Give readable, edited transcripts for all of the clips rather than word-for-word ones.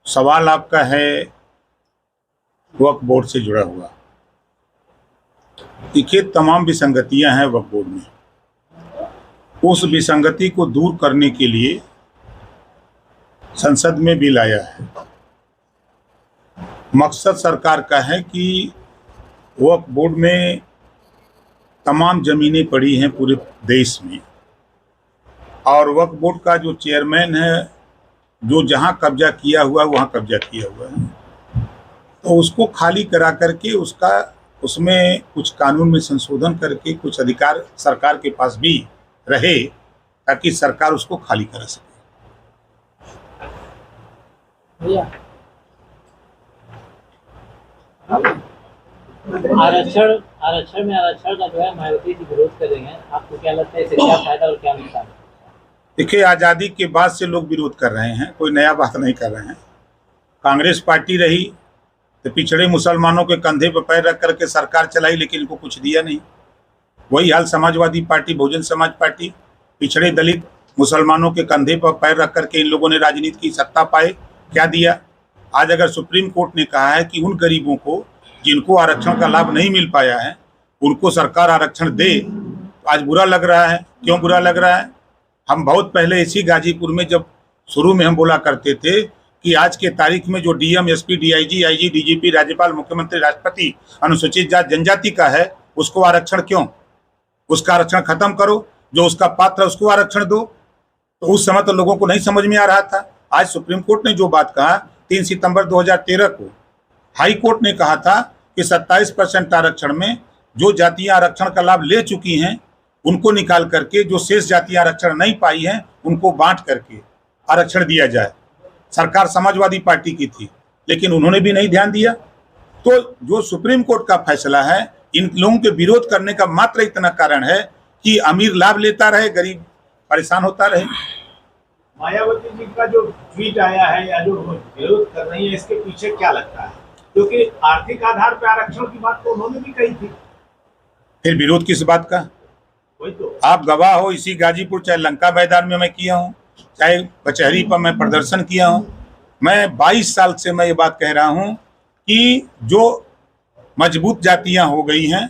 सवाल आपका है वक्फ बोर्ड से जुड़ा हुआ। देखिए, तमाम विसंगतियां हैं वक्फ बोर्ड में। उस विसंगति को दूर करने के लिए संसद में बिल आया है। मकसद सरकार का है कि वक्फ बोर्ड में तमाम ज़मीनें पड़ी हैं पूरे देश में, और वक्फ बोर्ड का जो चेयरमैन है, जो जहां कब्जा किया हुआ वहां कब्जा किया हुआ है, तो उसको खाली करा करके उसमें कुछ कानून में संशोधन करके कुछ अधिकार सरकार के पास भी रहे, ताकि सरकार उसको खाली करा सके। आरक्षण का जो है मायावती जी विरोध कर रही हैं, आपको क्या लगता है इससे क्या फायदा और क्या नुकसान? देखिए, आज़ादी के बाद से लोग विरोध कर रहे हैं, कोई नया बात नहीं कर रहे हैं। कांग्रेस पार्टी रही तो पिछड़े मुसलमानों के कंधे पर पैर रख करके सरकार चलाई, लेकिन इनको कुछ दिया नहीं। वही हाल समाजवादी पार्टी, बहुजन समाज पार्टी, पिछड़े दलित मुसलमानों के कंधे पर पैर रख करके इन लोगों ने राजनीति की सत्ता पाए। क्या दिया? आज अगर सुप्रीम कोर्ट ने कहा है कि उन गरीबों को जिनको आरक्षण का लाभ नहीं मिल पाया है उनको सरकार आरक्षण दे, तो आज बुरा लग रहा है। क्यों बुरा लग रहा है? हम बहुत पहले इसी गाजीपुर में जब शुरू में हम बोला करते थे कि आज के तारीख में जो DM, SP, DIG, IG, DGP, राज्यपाल, मुख्यमंत्री, राष्ट्रपति अनुसूचित जाति जनजाति का है, उसको आरक्षण क्यों? उसका आरक्षण खत्म करो, जो उसका पात्र है उसको आरक्षण दो। तो उस समय तो लोगों को नहीं समझ में आ रहा था। आज सुप्रीम कोर्ट ने जो बात कहा, 3 सितंबर 2013 को हाई कोर्ट ने कहा था कि 27% आरक्षण में जो जातियां आरक्षण का लाभ ले चुकी हैं उनको निकाल करके जो शेष जातियां आरक्षण नहीं पाई हैं उनको बांट करके आरक्षण दिया जाए। सरकार समाजवादी पार्टी की थी, लेकिन उन्होंने भी नहीं ध्यान दिया। तो जो सुप्रीम कोर्ट का फैसला है, इन लोगों के विरोध करने का मात्र इतना कारण है कि अमीर लाभ लेता रहे, गरीब परेशान होता रहे। मायावती जी का जो ट्वीट आया है या जो विरोध कर रही है, इसके पीछे क्या लगता है? क्योंकि आर्थिक आधार पर आरक्षण की बात तो उन्होंने भी कही थी। फिर विरोध किस बात का? वही तो आप गवाह हो। इसी गाजीपुर, चाहे लंका मैदान में मैं किया हूँ, चाहे कचहरी पर मैं प्रदर्शन किया हूँ। मैं 22 साल से मैं ये बात कह रहा हूँ कि जो मजबूत जातियाँ हो गई हैं,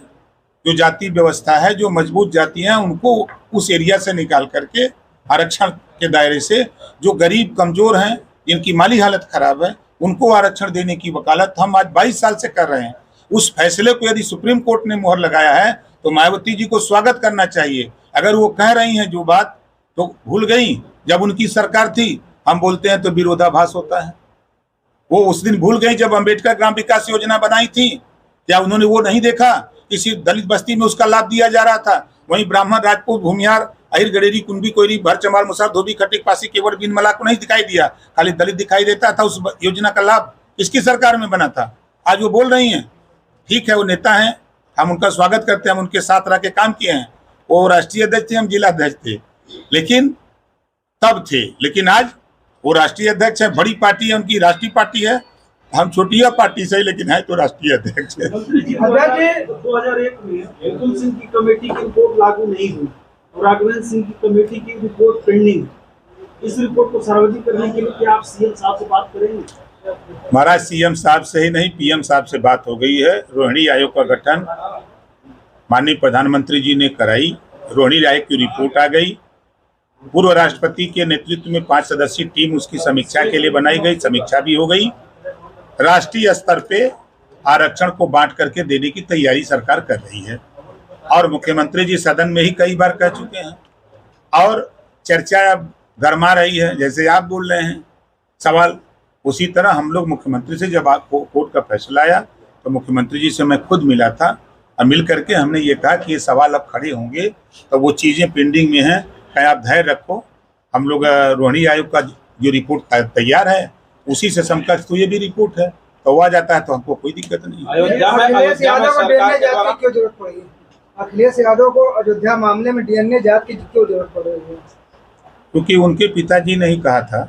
जो जाति व्यवस्था है, जो मजबूत जातियाँ, उनको उस एरिया से निकाल करके आरक्षण के दायरे से जो गरीब कमजोर हैं, जिनकी माली हालत खराब है, उनको आरक्षण देने की वकालत हम आज 22 साल से कर रहे हैं। उस फैसले को यदि सुप्रीम कोर्ट ने मुहर लगाया है तो मायावती जी को स्वागत करना चाहिए। अगर वो कह रही हैं जो बात, तो भूल गई जब उनकी सरकार थी। हम बोलते हैं तो विरोधाभास होता है। वो उस दिन भूल गई जब अंबेडकर ग्राम विकास योजना बनाई थी। क्या उन्होंने वो नहीं देखा? किसी दलित बस्ती में उसका लाभ दिया जा रहा था। वहीं ब्राह्मण, राजपूत, भूमिहार, अहिर, गडेरी, कुंभी, कोयरी, भर, चमार, मुसार, धोबी, खटिक, पासी, केवट, बिन, मला को नहीं दिखाई दिया, खाली दलित दिखाई देता था। उस योजना का लाभ किसकी सरकार में बना था? आज वो बोल रही हैं। ठीक है, वो नेता हैं, हम उनका स्वागत करते हैं, हम उनके साथ रह के काम किए हैं। वो राष्ट्रीय अध्यक्ष थे, हम जिला अध्यक्ष थे, लेकिन तब थे। लेकिन आज वो राष्ट्रीय अध्यक्ष है, बड़ी पार्टी है, उनकी राष्ट्रीय पार्टी है। हम छोटी पार्टी से, लेकिन है तो राष्ट्रीय अध्यक्ष है। 2001 में मुकुल सिंह की कमेटी की रिपोर्ट लागू नहीं हुई और राघवेंद्र सिंह की कमेटी की रिपोर्ट पेंडिंग। इस रिपोर्ट को सार्वजनिक करने के लिए क्या आप सीएम साहब से बात करेंगे? हमारा सीएम साहब से ही नहीं, पीएम साहब से बात हो गई है। रोहिणी आयोग का गठन माननीय प्रधानमंत्री जी ने कराई। रोहिणी आयोग की रिपोर्ट आ गई। पूर्व राष्ट्रपति के नेतृत्व में 5 सदस्यीय टीम उसकी समीक्षा के लिए बनाई गई। समीक्षा भी हो गई। राष्ट्रीय स्तर पे आरक्षण को बांट करके देने की तैयारी सरकार कर रही है, और मुख्यमंत्री जी सदन में ही कई बार कह चुके हैं, और चर्चा अब गरमा रही है। जैसे आप बोल रहे हैं सवाल, उसी तरह हम लोग मुख्यमंत्री से, जब आपको कोर्ट का फैसला आया तो मुख्यमंत्री जी से मैं खुद मिला था, और मिल करके हमने ये कहा कि ये सवाल अब खड़े होंगे तो वो चीज़ें पेंडिंग में हैं, कहीं आप धैर्य रखो। हम लोग रोहिणी आयोग का जो रिपोर्ट तैयार है उसी से समकक्ष तो ये भी रिपोर्ट है, तो आ जाता है तो हमको कोई दिक्कत नहीं। अखिलेश यादव को अयोध्या मामले में डीएनए जांच की क्यों जरूरत पड़ रही है? क्योंकि उनके पिताजी ने ही कहा था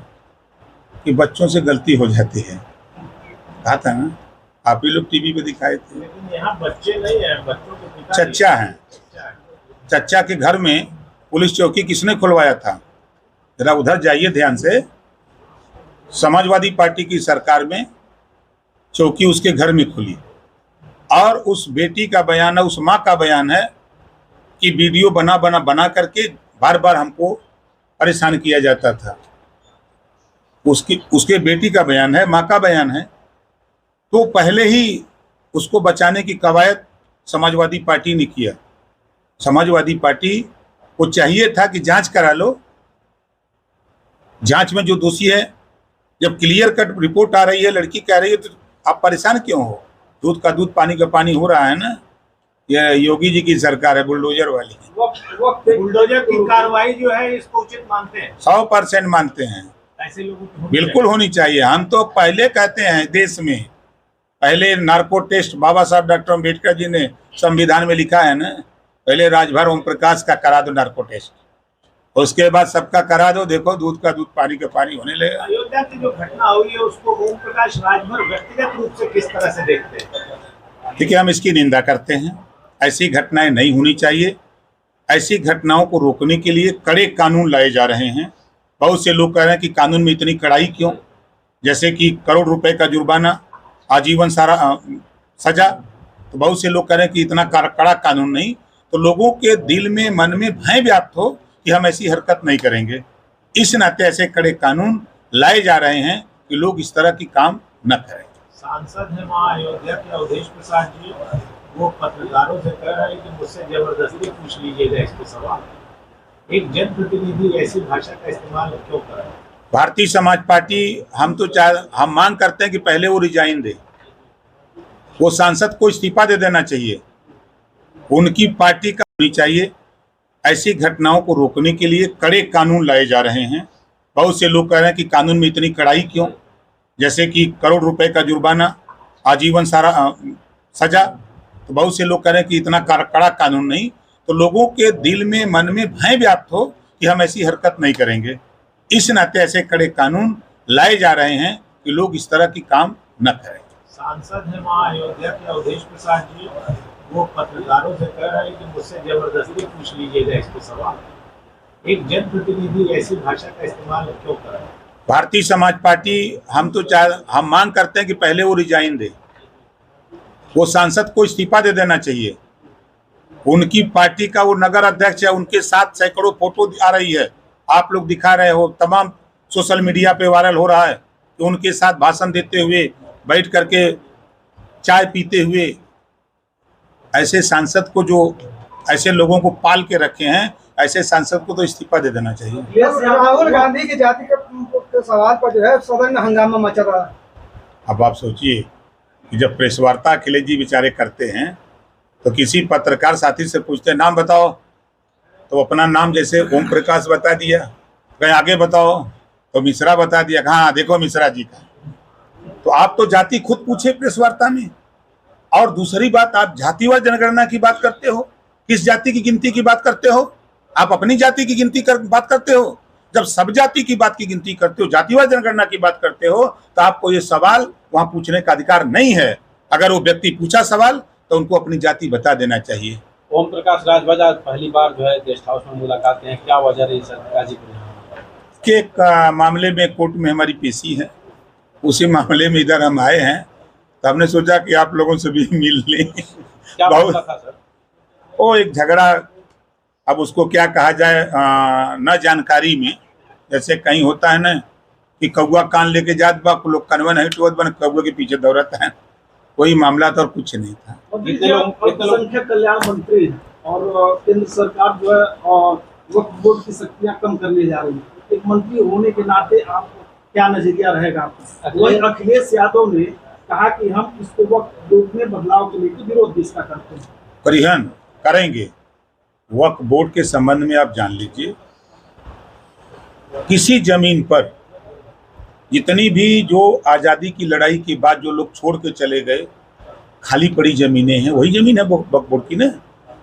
कि बच्चों से गलती हो जाती है। कहा था ना, आप ही लोग टीवी पे दिखाए थे। लेकिन यहाँ बच्चे नहीं है, बच्चों के पिता चच्चा हैं। चच्चा के घर में पुलिस चौकी किसने खुलवाया था? जरा उधर जाइए ध्यान से। समाजवादी पार्टी की सरकार में चौकी उसके घर में खुली और उस बेटी का बयान है, उस माँ का बयान है कि वीडियो बना करके बार बार हमको परेशान किया जाता था। उसके बेटी का बयान है, माँ का बयान है। तो पहले ही उसको बचाने की कवायद समाजवादी पार्टी ने किया। समाजवादी पार्टी को चाहिए था कि जांच करा लो, जांच में जो दोषी है, जब क्लियर कट रिपोर्ट आ रही है, लड़की कह रही है, तो आप परेशान क्यों हो? दूध का दूध पानी का पानी हो रहा है ना। यह योगी जी की सरकार है, बुलडोजर वाली। बुलडोजर की कार्रवाई जो है इसको उचित मानते हैं? 100% मानते हैं, ऐसे लोगों को बिल्कुल होनी चाहिए। हम तो पहले कहते हैं, देश में पहले नार्को टेस्ट बाबा साहब डॉक्टर अम्बेडकर जी ने संविधान में लिखा है ना, पहले राजभर ओम प्रकाश का करा दो नार्को टेस्ट, उसके बाद सबका करा दो, देखो दूध का दूध पानी का पानी होने लगेगा। अयोध्या की जो घटना हुई है उसको ओम प्रकाश राजभर व्यक्तिगत रूप से किस तरह से देखते हैं? देखिए, हम इसकी निंदा करते हैं। ऐसी घटनाएं नहीं होनी चाहिए। ऐसी घटनाओं को रोकने के लिए कड़े कानून लाए जा रहे हैं। बहुत से लोग कह रहे हैं कि कानून में इतनी कड़ाई क्यों, जैसे कि करोड़ रुपए का जुर्माना, आजीवन सजा। तो बहुत से लोग कह रहे हैं कि इतना कड़ा कानून नहीं, तो लोगों के दिल में मन में भय व्याप्त हो कि हम ऐसी हरकत नहीं करेंगे। इस नाते ऐसे कड़े कानून लाए जा रहे हैं कि लोग इस तरह की काम न करें। सांसद है वहाँ अयोध्या के अवधेश प्रसाद जी, वो पत्रकारों से कह रहे हैं कि मुझसे जबरदस्ती पूछ लीजिएगा इस पे सवाल। एक जनप्रतिनिधि ऐसी भाषा का इस्तेमाल क्यों कर रहा है? भारतीय समाज पार्टी, हम मांग करते हैं कि पहले वो रिजाइन दे। वो सांसद को इस्तीफा दे देना चाहिए, उनकी पार्टी का होनी चाहिए। ऐसी घटनाओं को रोकने के लिए कड़े कानून लाए जा रहे हैं। बहुत से लोग कह रहे हैं कि कानून में इतनी कड़ाई क्यों, जैसे कि करोड़ रुपए का जुर्माना, आजीवन सजा। तो बहुत से लोग कह रहे हैं कि इतना कड़ा कानून नहीं, तो लोगों के दिल में मन में भय व्याप्त हो कि हम ऐसी हरकत नहीं करेंगे। इस नाते ऐसे कड़े कानून लाए जा रहे हैं कि लोग इस तरह की काम न करें। सांसद है वहाँ अयोध्या के अवधेश प्रसाद जी, वो पत्रकारों से कह रहे हैं कि मुझसे जबरदस्ती पूछ लीजिएगा इस पे सवाल। एक जनप्रतिनिधि ऐसी भाषा का इस्तेमाल क्यों कर रहा है? भारतीय समाज पार्टी, हम मांग करते हैं कि पहले वो रिजाइन दे। वो सांसद को इस्तीफा दे देना चाहिए। उनकी पार्टी का वो नगर अध्यक्ष है, उनके साथ सैकड़ों फोटो आ रही है, आप लोग दिखा रहे हो, तमाम सोशल मीडिया पे वायरल हो रहा है कि उनके साथ भाषण देते हुए, बैठ करके चाय पीते हुए। ऐसे सांसद को, जो ऐसे लोगों को पाल के रखे हैं, ऐसे सांसद को तो इस्तीफा दे देना चाहिए। राहुल गांधी की जाति के सवाल पर जो है सदन में हंगामा मचा रहा है। अब आप सोचिए कि जब प्रेस वार्ता अखिलेश जी बेचारे करते हैं, तो किसी पत्रकार साथी से पूछते हैं नाम बताओ, तो अपना नाम जैसे ओम प्रकाश बता दिया, कहीं आगे बताओ तो मिश्रा बता दिया, हाँ देखो मिश्रा जी का। तो आप तो जाति खुद पूछे प्रेस वार्ता में। और दूसरी बात, आप जातिवार जनगणना की बात करते हो, किस जाति की गिनती की बात करते हो? आप अपनी जाति की गिनती बात करते हो। जब सब जाति की बात की गिनती करते हो, जातिवार जनगणना की बात करते हो, तो आपको ये सवाल वहां पूछने का अधिकार नहीं है। अगर वो व्यक्ति पूछा सवाल तो उनको अपनी जाति बता देना चाहिए। ओम प्रकाश राजभर आज पहली बार जो है गेस्ट हाउस में मुलाकात हैं, क्या वजह रही सर गाजीपुर के मामले में कोर्ट में हमारी पेशी है, उसी मामले में इधर हम आए हैं, तो हमने सोचा कि आप लोगों से भी मिल लें। क्या मामला था सर? वो एक झगड़ा, अब उसको क्या कहा जाए, न जानकारी में, जैसे कहीं होता है ना कि कौआ कान लेके जात बा, लोग कनवन है टुवत बन, कौआ के पीछे दौड़ता है, वही मामला था और कुछ नहीं था। अल्पसंख्यक कल्याण मंत्री और केंद्र सरकार जो है वक्फ बोर्ड की शक्तियां कम करने जा रही है, एक मंत्री होने के नाते आप क्या नजरिया रहेगा आपका? वही अखिलेश यादव ने कहा कि हम इसको वक्फ बोर्ड में बदलाव के लेकर विरोध भी इसका करते हैं। परिहन करेंगे। वक्फ बोर्ड के संबंध में आप जान लीजिए, किसी जमीन पर जितनी भी जो आज़ादी की लड़ाई के बाद जो लोग छोड़ के चले गए, खाली पड़ी जमीनें हैं, वही जमीन है वक्फ बोर्ड की ना।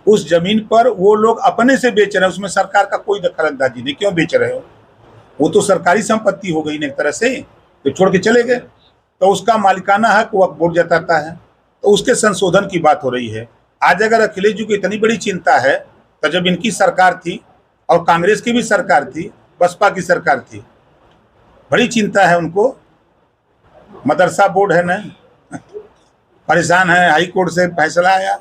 उस जमीन पर वो लोग अपने से बेच रहे हैं, उसमें सरकार का कोई दखल अंदाजी नहीं। क्यों बेच रहे हो? वो तो सरकारी संपत्ति हो गई ना एक तरह से, तो छोड़ के चले गए, तो उसका मालिकाना हक वक्फ बोर्ड जताता है। तो उसके संशोधन की बात हो रही है। आज अगर अखिलेश जी को इतनी बड़ी चिंता है, तो जब इनकी सरकार थी और कांग्रेस की भी सरकार थी, बसपा की सरकार थी, बड़ी चिंता है उनको मदरसा बोर्ड है ना, परेशान है। हाई कोर्ट से फैसला आया,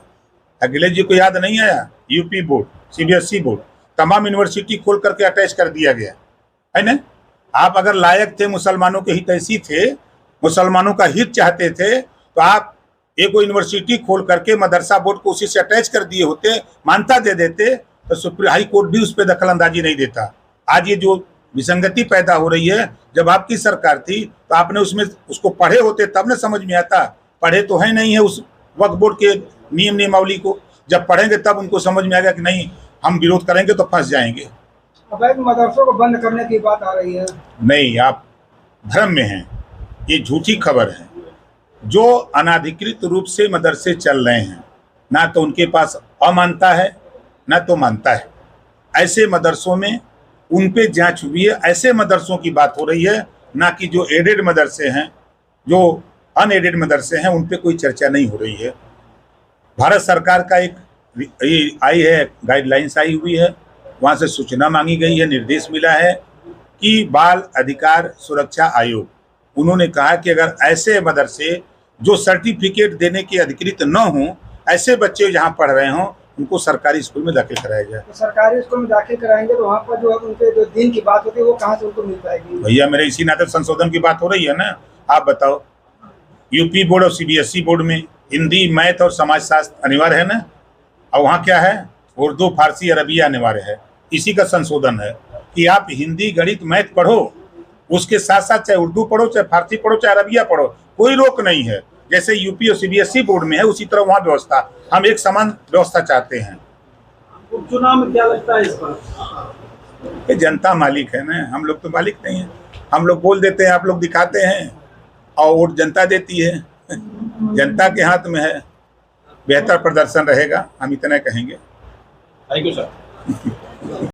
अखिलेश जी को याद नहीं आया? यूपी बोर्ड, सीबीएसई बोर्ड, तमाम यूनिवर्सिटी खोल करके अटैच कर दिया गया है ना। आप अगर लायक थे, मुसलमानों के हितैषी थे, मुसलमानों का हित चाहते थे, तो आप एक यूनिवर्सिटी खोल करके मदरसा बोर्ड को उसी से अटैच कर दिए होते, मान्यता दे देते, तो सुप्रीम हाई कोर्ट भी उस पर दखल अंदाजी नहीं देता। आज ये जो विसंगति पैदा हो रही है, जब आपकी सरकार थी तो आपने उसमें उसको पढ़े होते तब न समझ में आता। पढ़े तो है नहीं है उस वक्फ बोर्ड के नियम नियमावली को, जब पढ़ेंगे तब उनको समझ में आएगा कि नहीं हम विरोध करेंगे तो फंस जाएंगे। अवैध मदरसों को बंद करने की बात आ रही है। नहीं, आप भ्रम में हैं, ये झूठी खबर है। जो अनाधिकृत रूप से मदरसे चल रहे हैं, ना तो उनके पास अमानता है ना तो मानता है, ऐसे मदरसों में उन पे जांच हुई है। ऐसे मदरसों की बात हो रही है, ना कि जो एडेड मदरसे हैं, जो अनएडेड मदरसे हैं, उन पे कोई चर्चा नहीं हो रही है। भारत सरकार का एक आई है, गाइडलाइंस आई हुई है, वहाँ से सूचना मांगी गई है, निर्देश मिला है कि बाल अधिकार सुरक्षा आयोग, उन्होंने कहा कि अगर ऐसे मदरसे जो सर्टिफिकेट देने के अधिकृत न हों, ऐसे बच्चे जहाँ पढ़ रहे हों, उनको सरकारी स्कूल में दाखिल कराया जाए। तो सरकारी स्कूल में दाखिल कराएंगे तो वहाँ पर जो है उनके जो दिन की बात होती है वो कहाँ से उनको मिल पाएगी? भैया मेरे इसी नाते संशोधन की बात हो रही है ना। आप बताओ, यूपी बोर्ड और सीबीएसई बोर्ड में हिंदी, मैथ और समाजशास्त्र अनिवार्य है ना, और वहाँ क्या है? उर्दू, फारसी, अरबिया अनिवार्य है। इसी का संशोधन है कि आप हिंदी, गणित, मैथ पढ़ो, उसके साथ साथ चाहे उर्दू पढ़ो, चाहे फारसी पढ़ो, चाहे अरबिया पढ़ो, कोई रोक नहीं है। जैसे यूपी और सीबीएसई बोर्ड में है, उसी तरह वहाँ व्यवस्था, हम एक समान व्यवस्था चाहते हैं। उपचुनाव में क्या लगता है इस बार? ये जनता मालिक है ना, हम लोग तो मालिक नहीं है। हम लोग बोल देते हैं, आप लोग दिखाते हैं, और वोट जनता देती है। जनता के हाथ में है। बेहतर प्रदर्शन रहेगा, हम इतना कहेंगे। Thank you sir.